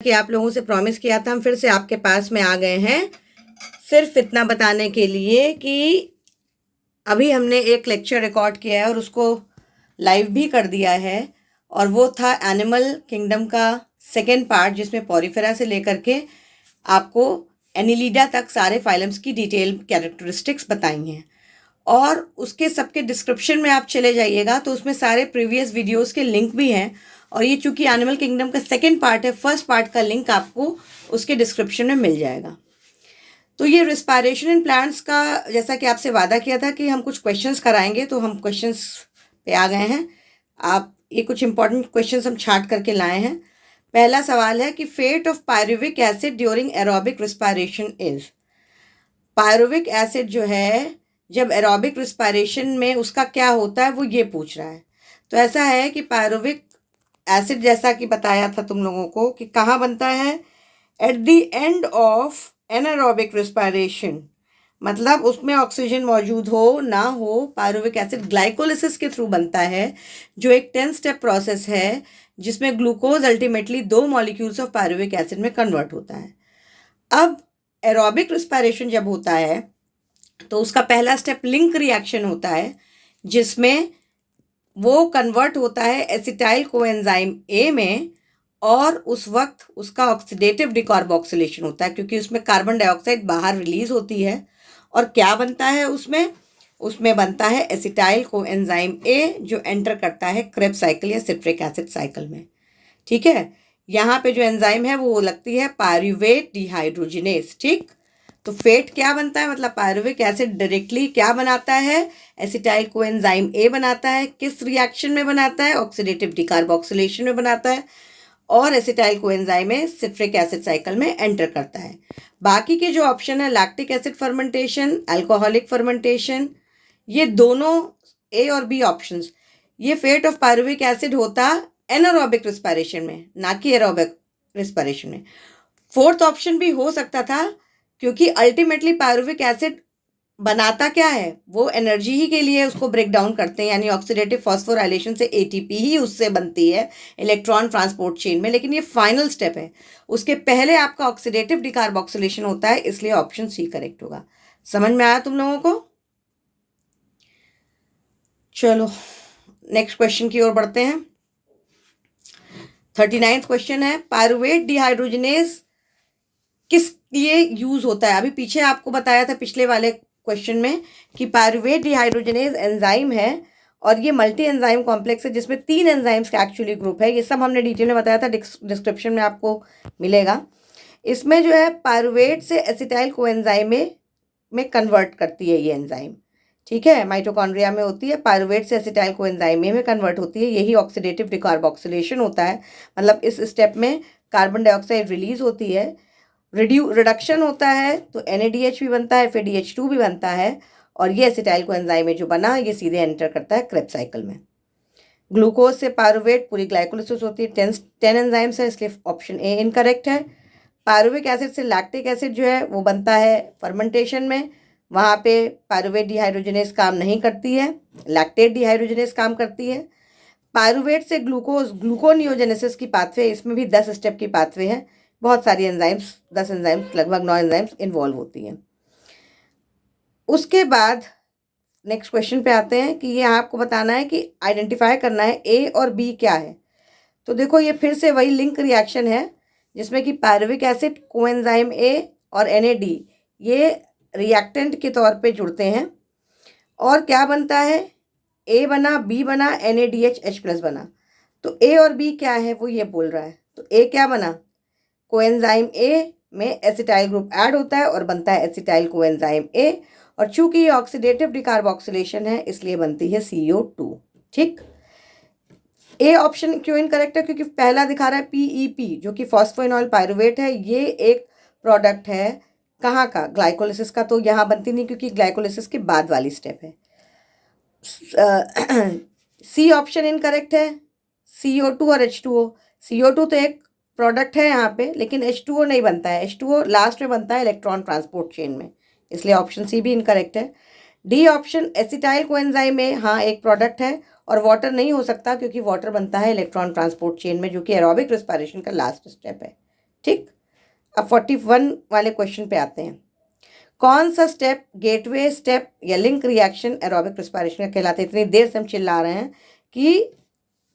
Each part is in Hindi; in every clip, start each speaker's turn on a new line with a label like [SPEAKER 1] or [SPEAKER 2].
[SPEAKER 1] कि आप लोगों से प्रॉमिस किया था, हम फिर से आपके पास में आ गए हैं सिर्फ इतना बताने के लिए कि अभी हमने एक लेक्चर रिकॉर्ड किया है और उसको लाइव भी कर दिया है, और वो था एनिमल किंगडम का सेकेंड पार्ट, जिसमें पॉरीफेरा से लेकर के आपको एनिलिडा तक सारे फाइलम्स की डिटेल कैरेक्टरिस्टिक्स बताई हैं। और उसके सबके डिस्क्रिप्शन में आप चले जाइएगा तो उसमें सारे प्रीवियस वीडियोस के लिंक भी हैं, और ये चूंकि एनिमल किंगडम का सेकेंड पार्ट है, फर्स्ट पार्ट का लिंक आपको उसके डिस्क्रिप्शन में मिल जाएगा। तो ये रिस्पायरेशन इन प्लांट्स का, जैसा कि आपसे वादा किया था कि हम कुछ क्वेश्चंस कराएंगे, तो हम क्वेश्चंस पे आ गए हैं। आप ये कुछ इंपॉर्टेंट क्वेश्चंस हम छाट करके लाए हैं। पहला सवाल है कि fate of pyruvic acid during aerobic respiration is. Pyruvic acid जो है जब एरोबिक रिस्पायरेशन में उसका क्या होता है, वो ये पूछ रहा है। तो ऐसा है कि पायरुविक एसिड, जैसा कि बताया था तुम लोगों को, कि कहाँ बनता है, at the end of anaerobic respiration, मतलब उसमें ऑक्सीजन मौजूद हो ना हो, पायरुविक एसिड ग्लाइकोलिसिस के थ्रू बनता है, जो एक 10 स्टेप प्रोसेस है जिसमें glucose ultimately 2 molecules of pyruvic acid में कन्वर्ट होता है। अब एरोबिक रिस्पायरेशन जब होता है तो उसका पहला स्टेप लिंक रिएक्शन होता है, जिसमें वो कन्वर्ट होता है एसिटाइल कोएंजाइम ए में, और उस वक्त उसका ऑक्सीडेटिव डिकार्बोक्सिलेशन होता है, क्योंकि उसमें कार्बन डाइऑक्साइड बाहर रिलीज होती है। और क्या बनता है उसमें बनता है एसिटाइल कोएंजाइम ए, जो एंटर करता है क्रेब्स साइकिल या सिट्रिक एसिड साइकिल में। ठीक है, यहाँ पे जो एंजाइम है वो लगती है पायरुवेट डिहाइड्रोजिनेस। ठीक, तो फेट क्या बनता है, मतलब पायरुविक एसिड डायरेक्टली क्या बनाता है, एसिटाइल कोएंजाइम ए बनाता है। किस रिएक्शन में बनाता है, ऑक्सीडेटिव डिकार्बोक्सिलेशन में बनाता है, और एसिटाइल कोएंजाइम में सिट्रिक एसिड साइकिल में एंटर करता है। बाकी के जो ऑप्शन है, lactic acid fermentation, alcoholic fermentation, ये दोनों ए और बी ऑप्शंस, ये फेट ऑफ पायरुविक एसिड होता एनारोबिक रिस्पायरेशन में, ना कि एरोबिक रिस्पायरेशन में। फोर्थ ऑप्शन भी हो सकता था, क्योंकि अल्टीमेटली पायरुविक एसिड बनाता क्या है, वो एनर्जी ही के लिए उसको ब्रेक डाउन करते हैं, यानी ऑक्सीडेटिव फॉस्फोराइलेशन से एटीपी ही उससे बनती है इलेक्ट्रॉन ट्रांसपोर्ट चेन में। लेकिन ये फाइनल स्टेप है, उसके पहले आपका ऑक्सीडेटिव डिकार्बोक्सिलेशन होता है, इसलिए ऑप्शन सी करेक्ट होगा। समझ में आया तुम लोगों को? चलो नेक्स्ट क्वेश्चन की ओर बढ़ते हैं। 39th क्वेश्चन है, पायरुवेट डिहाइड्रोजिनेज किस लिए यूज होता है। अभी पीछे आपको बताया था पिछले वाले क्वेश्चन में कि पायरुवेट डिहाइड्रोजिनेज एंजाइम है, और ये मल्टी एंजाइम कॉम्प्लेक्स है जिसमें 3 एंजाइम्स का एक्चुअली ग्रुप है। ये सब हमने डिटेल में बताया था, डिस्क्रिप्शन में आपको मिलेगा। इसमें जो है पायरुवेट से एसिटाइल कोएंजाइम में कन्वर्ट करती है ये एंजाइम। ठीक है, माइटोकॉन्ड्रिया में होती है, पायरुवेट से एसिटाइल कोएंजाइम में कन्वर्ट होती है, यही ऑक्सीडेटिव डिकार्बोक्सिलेशन होता है। मतलब इस स्टेप में कार्बन डाइऑक्साइड रिलीज होती है, रिडक्शन होता है, तो NADH भी बनता है, फिर DH2 भी बनता है, और ये एसिटाइल कोएंजाइम में जो बना ये सीधे एंटर करता है क्रेब्स साइकिल में। ग्लूकोज से पायरुवेट पूरी ग्लाइकोलिसिस होती है, 10 एंजाइम्स है, इसलिए ऑप्शन ए इनकरेक्ट है। पायरुविक एसिड से लैक्टिक एसिड जो है वो बनता है फर्मेंटेशन में, वहाँ पे पायरुवेट डिहाइड्रोजिनेज काम नहीं करती है, लैक्टेट डिहाइड्रोजिनेज काम करती है। पायरुवेट से ग्लूकोनियोजेनेसिस की पाथवे, इसमें भी 10 स्टेप की पाथवे है, बहुत सारी एंजाइम्स, 10 एंजाइम्स, लगभग 9 एंजाइम्स इन्वॉल्व होती हैं। उसके बाद नेक्स्ट क्वेश्चन पे आते हैं कि ये आपको बताना है कि आइडेंटिफाई करना है ए और बी क्या है। तो देखो ये फिर से वही लिंक रिएक्शन है, जिसमें कि पायरुविक एसिड, कोएंजाइम ए और NAD ये रिएक्टेंट के तौर पे जुड़ते हैं, और क्या बनता है, ए बना, बी बना, NADH+ बना। तो ए और बी क्या है वो ये बोल रहा है। तो ए क्या बना, कोएंजाइम ए में एसिटाइल ग्रुप ऐड होता है और बनता है एसिटाइल कोएंजाइम ए, और चूंकि ये ऑक्सीडेटिव डिकार्बोक्सिलेशन है इसलिए बनती है CO2। ठीक, ए ऑप्शन क्यों इनकरेक्ट है, क्योंकि पहला दिखा रहा है PEP जो कि फॉस्फोइनॉल पायरुवेट है, ये एक प्रोडक्ट है कहाँ का, ग्लाइकोलिसिस का, तो यहाँ बनती नहीं क्योंकि ग्लाइकोलिसिस के बाद वाली स्टेप है। सी ऑप्शन इनकरेक्ट है, CO2 और H2O। CO2 तो एक प्रोडक्ट है यहाँ पे, लेकिन H2O नहीं बनता है, H2O लास्ट में बनता है इलेक्ट्रॉन ट्रांसपोर्ट चेन में, इसलिए ऑप्शन सी भी इनकरेक्ट है। डी ऑप्शन एसिटाइल कोएंजाइम में, हाँ एक प्रोडक्ट है, और वाटर नहीं हो सकता क्योंकि वाटर बनता है इलेक्ट्रॉन ट्रांसपोर्ट चेन में, जो कि एरोबिक रिस्पायरेशन का लास्ट स्टेप है। ठीक, अब 41 वाले क्वेश्चन पे आते हैं। कौन सा स्टेप गेटवे स्टेप या लिंक रिएक्शन एरोबिक रिस्पायरेशन का कहलाता है? इतनी देर से हम चिल्ला रहे हैं कि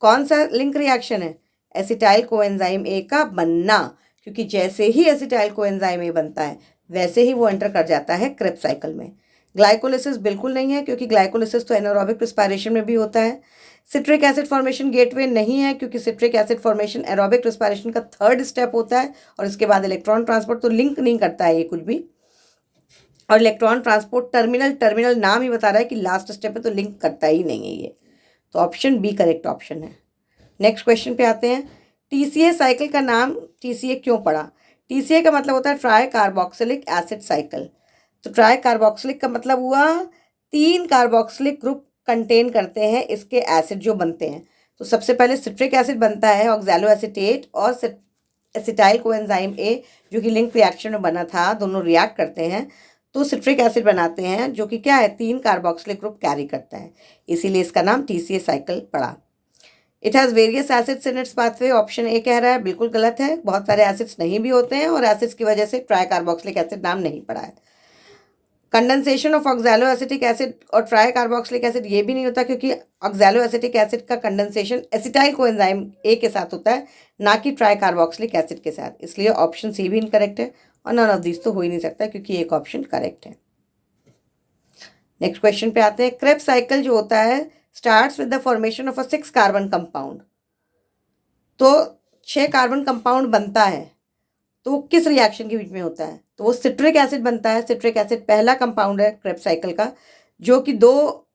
[SPEAKER 1] कौन सा लिंक रिएक्शन है? एसिटाइल कोएंजाइम ए का बनना, क्योंकि जैसे ही एसिटाइल कोएंजाइम ए बनता है वैसे ही वो एंटर कर जाता है क्रेब्स साइकिल में। ग्लाइकोलिसिस बिल्कुल नहीं है, क्योंकि ग्लाइकोलिसिस तो एनारोबिक रिस्पायरेशन में भी होता है। सिट्रिक एसिड फॉर्मेशन गेटवे नहीं है, क्योंकि citric acid formation aerobic respiration का थर्ड स्टेप होता है और इसके बाद इलेक्ट्रॉन ट्रांसपोर्ट, तो लिंक नहीं करता है ये कुछ भी। और इलेक्ट्रॉन ट्रांसपोर्ट टर्मिनल नाम ही बता रहा है कि लास्ट स्टेप है, तो लिंक करता ही नहीं है ये। तो ऑप्शन बी करेक्ट ऑप्शन है। नेक्स्ट क्वेश्चन पे आते हैं। टीसीए साइकिल का नाम टीसीए क्यों पड़ा? टीसीए का मतलब होता है ट्राई कार्बोक्सिलिक एसिड साइकिल। तो ट्राई कार्बोक्सिलिक का मतलब हुआ 3 कार्बोक्सिलिक ग्रुप कंटेन करते हैं इसके एसिड जो बनते हैं। तो सबसे पहले सिट्रिक एसिड बनता है ऑक्सैलोएसीटेट और एसिटाइल कोएंजाइम ए, जो कि लिंक रिएक्शन में बना था, दोनों रिएक्ट करते हैं तो सिट्रिक एसिड बनाते हैं, जो कि क्या है 3 कार्बोक्सिलिक ग्रुप कैरी करता है, इसीलिए इसका नाम टीसीए साइकिल पड़ा। It has various acids in its pathway, option A कह रहा है, बिल्कुल गलत है। बहुत सारे एसिड्स नहीं भी होते हैं और एसिड्स की वजह से ट्राई कार्बोक्सिलिक एसिड नाम नहीं पड़ा है। कंडेंसेशन ऑफ ऑक्सैलोएसिटिक एसिड और ट्राई कार्बोक्सिलिक एसिड ये भी नहीं होता, क्योंकि ऑक्सैलोएसिटिक एसिड का कंडेंसेशन एसिटाइल कोएंजाइम ए के साथ होता है, ना कि ट्राई कार्बोक्सिलिक एसिड के साथ, इसलिए ऑप्शन सी भी इनकरेक्ट है और नन ऑफ दिस तो हो ही नहीं सकता, क्योंकि एक ऑप्शन करेक्ट है। नेक्स्ट क्वेश्चन पे आते हैं। क्रेब्स साइकिल जो होता है starts with the formation of a 6 carbon compound. तो 6 कार्बन कंपाउंड बनता है, तो वो किस रिएक्शन के बीच में होता है? तो वो सिट्रिक एसिड बनता है। सिट्रिक एसिड पहला कंपाउंड है क्रेब्स साइकिल का, जो कि 2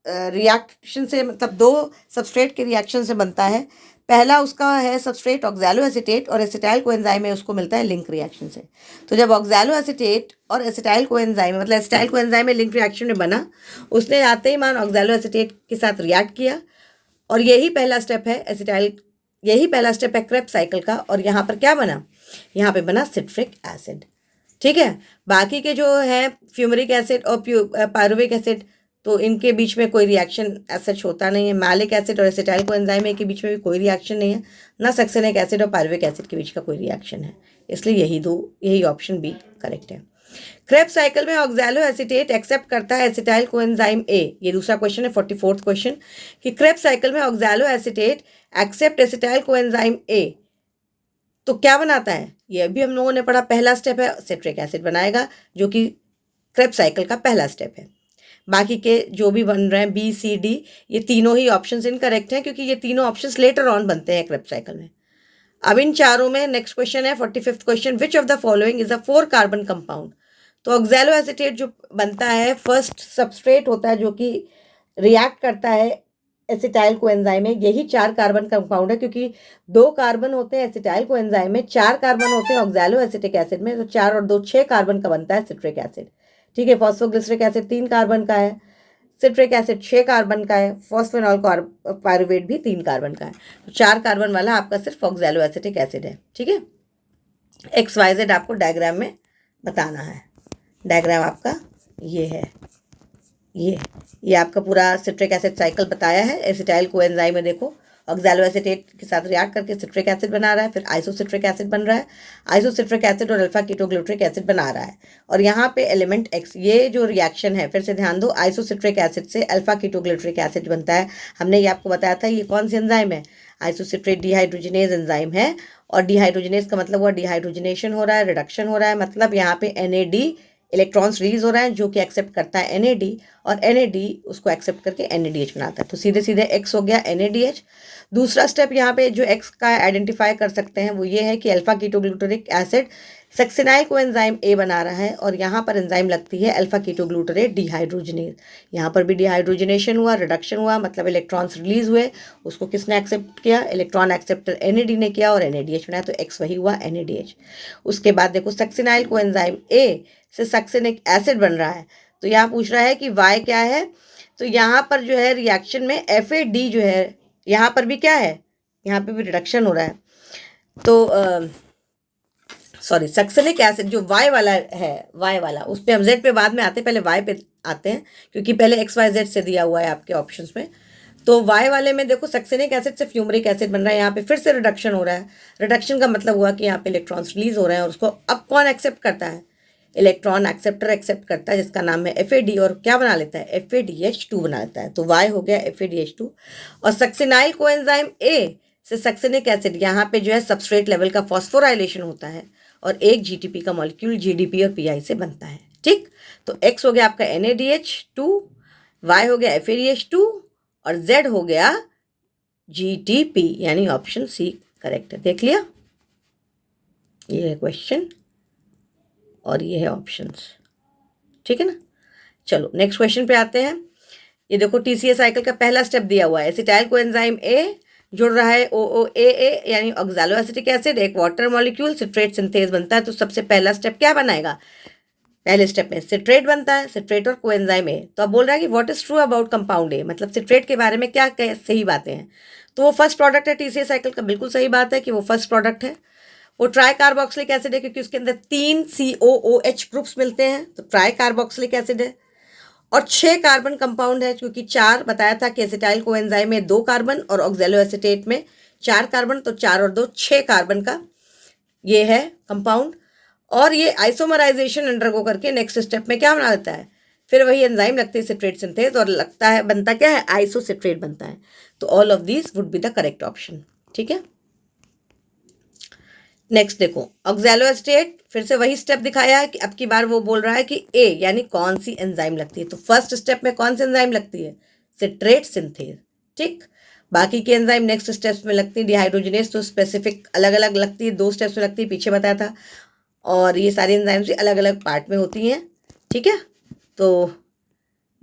[SPEAKER 1] रिएक्शन से, मतलब 2 सबस्ट्रेट के रिएक्शन से बनता है। पहला उसका है सबस्ट्रेट ऑक्सैलोएसीटेट और एसिटाइल कोएंजाइम में उसको मिलता है लिंक रिएक्शन से। तो जब ऑक्सैलोएसीटेट और एसिटाइल कोएंजाइम, मतलब एसिटाइल कोएंजाइम में लिंक रिएक्शन में बना, उसने आते ही मान ऑक्सैलोएसीटेट के साथ रिएक्ट किया और यही पहला स्टेप है यही पहला स्टेप है क्रेब्स साइकिल का। और यहाँ पर क्या बना? यहाँ पे बना सिट्रिक एसिड। ठीक है, बाकी के जो है फ्यूमरिक एसिड और पायरुविक एसिड, तो इनके बीच में कोई रिएक्शन सच होता नहीं है। मैलिक एसिड और एसिटाइल कोएंजाइम के बीच में भी कोई रिएक्शन नहीं है, ना सक्सेनिक एसिड और पायरुविक एसिड के बीच का कोई रिएक्शन है, इसलिए यही ऑप्शन बी करेक्ट है। क्रेब्स साइकिल में ऑक्सैलोएसीटेट एक्सेप्ट करता है एसिटाइल कोएंजाइम ए। ये दूसरा क्वेश्चन है, 44वां क्वेश्चन, कि क्रेब्स साइकिल में ऑक्सैलोएसीटेट एक्सेप्ट एसिटाइल कोएंजाइम ए तो क्या बनाता है? ये अभी हम लोगों ने पढ़ा, पहला स्टेप है सिट्रिक एसिड बनाएगा, जो कि क्रेब्स साइकिल का पहला स्टेप है। बाकी के जो भी बन रहे हैं बी सी डी, ये तीनों ही ऑप्शंस इनकरेक्ट हैं, क्योंकि ये तीनों ऑप्शंस लेटर ऑन बनते हैं क्रेब्स साइकिल में। अब इन चारों में नेक्स्ट क्वेश्चन है 45वां question, which of the following is a 4 carbon compound. तो ऑक्सैलोएसीटेट जो बनता है फर्स्ट सबस्ट्रेट होता है, जो कि रिएक्ट करता है एसिटाइल कोएंजाइम में, यही 4 कार्बन कंपाउंड है, क्योंकि 2 कार्बन होते हैं एसिटाइल कोएंजाइम में, 4 कार्बन होते हैं ऑक्सैलोएसिटिक एसिड में, तो 4 और 2 6 कार्बन का बनता है सिट्रिक एसिड। ठीक है, फॉस्फोग्लिसरिक एसिड 3 कार्बन का है, सिट्रिक एसिड 6 कार्बन का है, फॉस्फेनॉल पायरुवेट भी 3 कार्बन का है, तो 4 कार्बन वाला आपका सिर्फ ऑक्सैलोएसिटिक एसिड है। ठीक है, XYZ आपको डायग्राम में बताना है। डायग्राम आपका ये है, ये आपका पूरा सिट्रिक एसिड साइकिल बताया है। एसिटाइल कोएंजाइम में देखो ऑक्सैलोएसीटेट के साथ रिएक्ट करके सिट्रिक एसिड बना रहा है, फिर आइसोसिट्रिक एसिड बन रहा है, आइसोसिट्रिक एसिड और अल्फा कीटोग्लूटरिक एसिड बना रहा है, और यहाँ पे एलिमेंट X, ये जो रिएक्शन है, फिर से ध्यान दो, आइसोसिट्रिक एसिड से अल्फा कीटोग्लूटरिक एसिड बनता है। हमने ये आपको बताया था, ये कौन सी एंजाइम है? आइसोसिट्रेट डिहाइड्रोजनेज एंजाइम है, और डिहाइड्रोजनेज का मतलब हुआ डिहाइड्रोजनेशन हो रहा है, रिडक्शन हो रहा है, मतलब यहाँ पे NAD इलेक्ट्रॉन्स रिलीज हो रहा है, जो कि एक्सेप्ट करता है NAD, और NAD उसको एक्सेप्ट करके NADH बनाता है, तो सीधे सीधे X हो गया NADH। दूसरा स्टेप यहाँ पे जो X का आइडेंटिफाई कर सकते हैं वो ये है कि alpha ketoglutaric acid succinyl coenzyme A बना रहा है, और यहाँ पर एंजाइम लगती है अल्फा कीटोग्लूटरेट डिहाइड्रोजनेज। यहाँ पर भी डिहाइड्रोजनेशन हुआ, रिडक्शन हुआ, मतलब इलेक्ट्रॉन्स रिलीज हुए, उसको किसने एक्सेप्ट किया? इलेक्ट्रॉन एक्सेप्टर NAD ने किया, और NADH बनाया, तो X वही हुआ NADH। उसके बाद देखो सक्सिनाइल कोएंजाइम A से सक्सिनिक एसिड बन रहा है, तो यहाँ पूछ रहा है कि Y क्या है? तो यहाँ पर जो है रिएक्शन में FAD जो है, यहाँ पर भी क्या है? यहाँ पे भी रिडक्शन हो रहा है, तो सॉरी, सक्सिनिक एसिड जो Y वाला है, Y वाला, उस पर हम Z पे बाद में आते हैं, पहले Y पे आते हैं, क्योंकि पहले XYZ से दिया हुआ है आपके ऑप्शंस में। तो वाई वाले में देखो सक्सेनिक एसिड से फ्यूमरिक एसिड बन रहा है, यहाँ पे फिर से रिडक्शन हो रहा है। रिडक्शन का मतलब हुआ कि यहाँ पे इलेक्ट्रॉन्स रिलीज हो रहे हैं और उसको अब कौन एक्सेप्ट करता है, इलेक्ट्रॉन एक्सेप्टर एक्सेप्ट करता है जिसका नाम है FAD, और क्या बना लेता है, FADH2 बना लेता है। तो वाई हो गया FADH2। और सक्सिनाइल कोएंजाइम A से सक्सेनिक एसिड यहाँ पे जो है सबस्ट्रेट लेवल का फॉस्फोराइलेशन होता है और एक GTP का मॉलिक्यूल GDP और PI से बनता है। ठीक, तो X हो गया आपका NADH2, Y हो गया FADH2 और Z हो गया GTP, यानी ऑप्शन C करेक्ट है। देख लिया, ये है क्वेश्चन और ये है ऑप्शंस। ठीक है ना। चलो नेक्स्ट क्वेश्चन पे आते हैं। ये देखो TCA साइकिल का पहला स्टेप दिया हुआ है, एसिटाइल कोएंजाइम A जुड़ रहा है OOAA यानी ऑक्सैलो एसिटिक एसिड, एक वाटर मॉलिक्यूल, सिट्रेट सिंथेज बनता है। तो सबसे पहला स्टेप क्या बनाएगा, पहले स्टेप में सिट्रेट बनता है, सिट्रेट और कोएंजाइम A। तो अब बोल रहा है कि what is true about compound A, मतलब सिट्रेट के बारे में क्या सही बातें हैं। तो वो फर्स्ट प्रोडक्ट है TCA साइकिल का, बिल्कुल सही बात है कि वो फर्स्ट प्रोडक्ट है। वो ट्राई कार्बोक्सिलिक एसिड है क्योंकि उसके अंदर 3 COOH ग्रुप्स मिलते हैं, तो ट्राई कार्बोक्सिलिक एसिड है। और 6 कार्बन कंपाउंड है क्योंकि 4 बताया था कि एसिटाइल कोएंजाइम में 2 कार्बन और ऑक्सैलो एसिटेट में 4 कार्बन, तो 4 और 2 6 कार्बन का ये है कंपाउंड। और ये आइसोमराइजेशन अंडरगो करके नेक्स्ट स्टेप में क्या बना देता है, फिर वही एंजाइम लगती है सिट्रेट सिंथेज और लगता है बनता क्या है, आइसोसिट्रेट बनता है। तो all of these would be the correct option. ठीक है, नेक्स्ट देखो ऑक्सैलो एसिटेट, फिर से वही स्टेप दिखाया है कि अब की बार वो बोल रहा है कि A यानी कौन सी एंजाइम लगती है। तो फर्स्ट स्टेप में कौन सी एंजाइम लगती है, सिट्रेट सिंथेज। ठीक, बाकी की एंजाइम नेक्स्ट स्टेप्स में लगती है डिहाइड्रोजनेस, तो स्पेसिफिक अलग अलग लगती है, 2 स्टेप्स में लगती है, पीछे बताया था। और ये सारी एंजाइम्स अलग अलग पार्ट में होती हैं। ठीक है, तो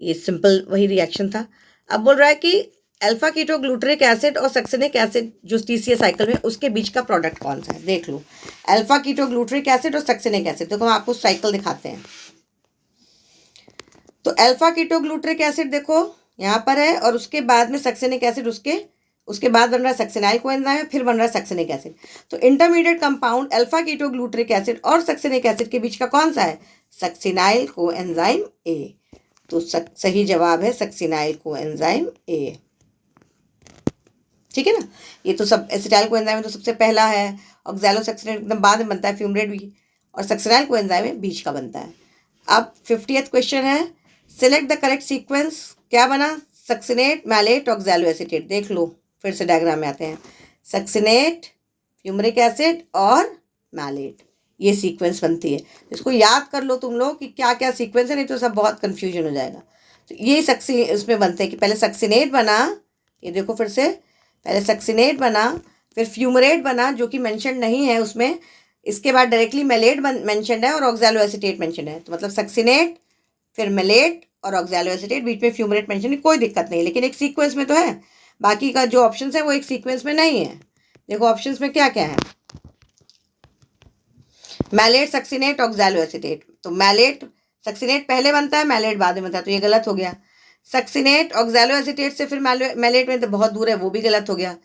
[SPEAKER 1] ये सिंपल वही रिएक्शन था। अब बोल रहा है कि अल्फा कीटो ग्लूटरिक एसिड और सक्सेनिक एसिड जो TCA साइकिल में, उसके बीच का प्रोडक्ट कौन सा है। देख लो, अल्फा कीटो ग्लूटरिक एसिड और सक्सेनिक एसिड। देखो हम आपको साइकिल दिखाते हैं। तो अल्फा कीटो ग्लूटरिक एसिड देखो यहाँ पर है और उसके बाद में सक्सेनिक एसिड, उसके बाद बन रहा है सक्सिनाइल कोएंजाइम, फिर बन रहा है सक्सेनिक एसिड। तो intermediate compound alpha ketoglutaric acid और सक्सेनिक एसिड के बीच का कौन सा है, सक्सिनाइल कोएंजाइम A। तो सही जवाब है सक्सिनाइल कोएंजाइम A। ठीक है ना। ये तो सब एसिटाइल कोएंजाइम में तो सबसे पहला है, ऑक्सैलो सक्सिनेट एकदम बाद में बनता है, फ्यूमरेट भी, और सक्सिनाइल कोएंजाइम में बीच का बनता है। अब 50th क्वेश्चन है, सिलेक्ट द करेक्ट सीक्वेंस। क्या बना, सक्सिनेट, मैलेट, ऑक्सैलो एसिटेट। देख लो फिर से डायग्राम में आते हैं, सक्सिनेट, फ्यूमरिक एसिड और मैलेट, ये सीक्वेंस बनती है। इसको याद कर लो तुम लोग कि क्या क्या सीक्वेंस है, नहीं तो सब बहुत कन्फ्यूजन हो जाएगा। तो ये उसमें बनते हैं कि पहले सक्सिनेट बना, ये देखो फिर से, पहले सक्सिनेट बना, फिर फ्यूमरेट बना जो कि मेंशन नहीं है उसमें, इसके बाद डायरेक्टली मेलेट मेंशन है और ऑक्सैलो एसिटेट मेंशन है। तो मतलब सक्सिनेट, फिर मेलेट और ऑक्सैलो एसिटेट, बीच में फ्यूमरेट मेंशन है, कोई दिक्कत नहीं, लेकिन एक सीक्वेंस में तो है। बाकी का जो ऑप्शंस है वो एक सीक्वेंस में नहीं है। देखो ऑप्शंस में क्या क्या है, मैलेट, सक्सिनेट, ऑक्सैलो एसिटेट। तो मैलेट, सक्सिनेट पहले बनता है, मैलेट बाद में बनता है, तो ये गलत हो गया। सक्सिनेट ऑक्सैलो एसिटेट से फिर मैलेट में तो बहुत दूर है, वो भी गलत हो गया।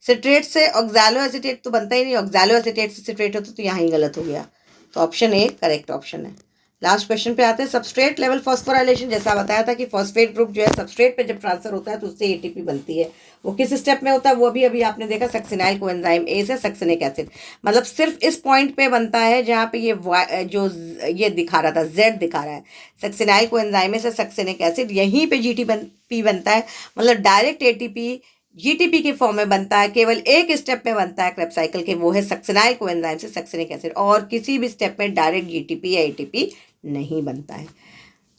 [SPEAKER 1] सिट्रेट से ऑक्सैलो एसिटेट तो बनता ही नहीं, ऑक्सैलो एसिटेट से सिट्रेट होता तो यहाँ ही गलत हो गया। तो ऑप्शन ए करेक्ट ऑप्शन है। लास्ट क्वेश्चन पे आते हैं, सबस्ट्रेट लेवल फॉस्फोराइलेशन। जैसा बताया था कि फॉस्फेट ग्रुप जो है सबस्ट्रेट पे जब ट्रांसफर होता है तो उससे ATP बनती है। वो किस स्टेप में होता है, वो भी अभी आपने देखा, सक्सिनाइल कोएंजाइम A से सक्सेनिक एसिड। मतलब सिर्फ इस पॉइंट पे बनता है जहाँ पे ये दिखा रहा था, Z दिखा रहा है, सक्सिनाइल कोएंजाइम A से सक्सेनिक एसिड, यहीं पे GTP बनता है। मतलब डायरेक्ट ATP GTP के फॉर्म में बनता है, केवल एक स्टेप में बनता है क्रेब्स साइकिल के, वो है सक्सिनाइल कोएंजाइम से सक्सेनिक एसिड, और किसी भी स्टेप में डायरेक्ट GTP या ATP नहीं बनता है।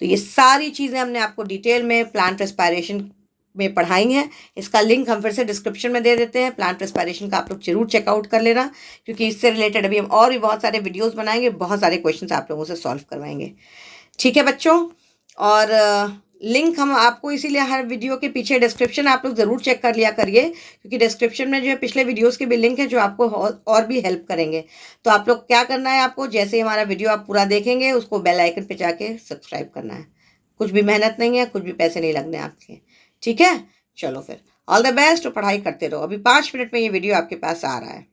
[SPEAKER 1] तो ये सारी चीज़ें हमने आपको डिटेल में प्लांट रेस्पिरेशन में पढ़ाई हैं। इसका लिंक हम फिर से डिस्क्रिप्शन में दे देते हैं। प्लांट रेस्पिरेशन का आप लोग जरूर चेकआउट कर लेना, क्योंकि इससे रिलेटेड अभी हम और भी बहुत सारे वीडियोस बनाएंगे, बहुत सारे क्वेश्चंस आप लोगों से सॉल्व करवाएंगे। ठीक है बच्चों, और लिंक हम आपको इसीलिए हर वीडियो के पीछे डिस्क्रिप्शन आप लोग ज़रूर चेक कर लिया करिए, क्योंकि डिस्क्रिप्शन में जो है पिछले वीडियोस के भी लिंक है जो आपको और भी हेल्प करेंगे। तो आप लोग क्या करना है, आपको जैसे ही हमारा वीडियो आप पूरा देखेंगे उसको बेल आइकन पे जाके सब्सक्राइब करना है। कुछ भी मेहनत नहीं है, कुछ भी पैसे नहीं लगने आपके। ठीक है, चलो फिर ऑल द बेस्ट, और पढ़ाई करते रहो। अभी 5 मिनट में ये वीडियो आपके पास आ रहा है।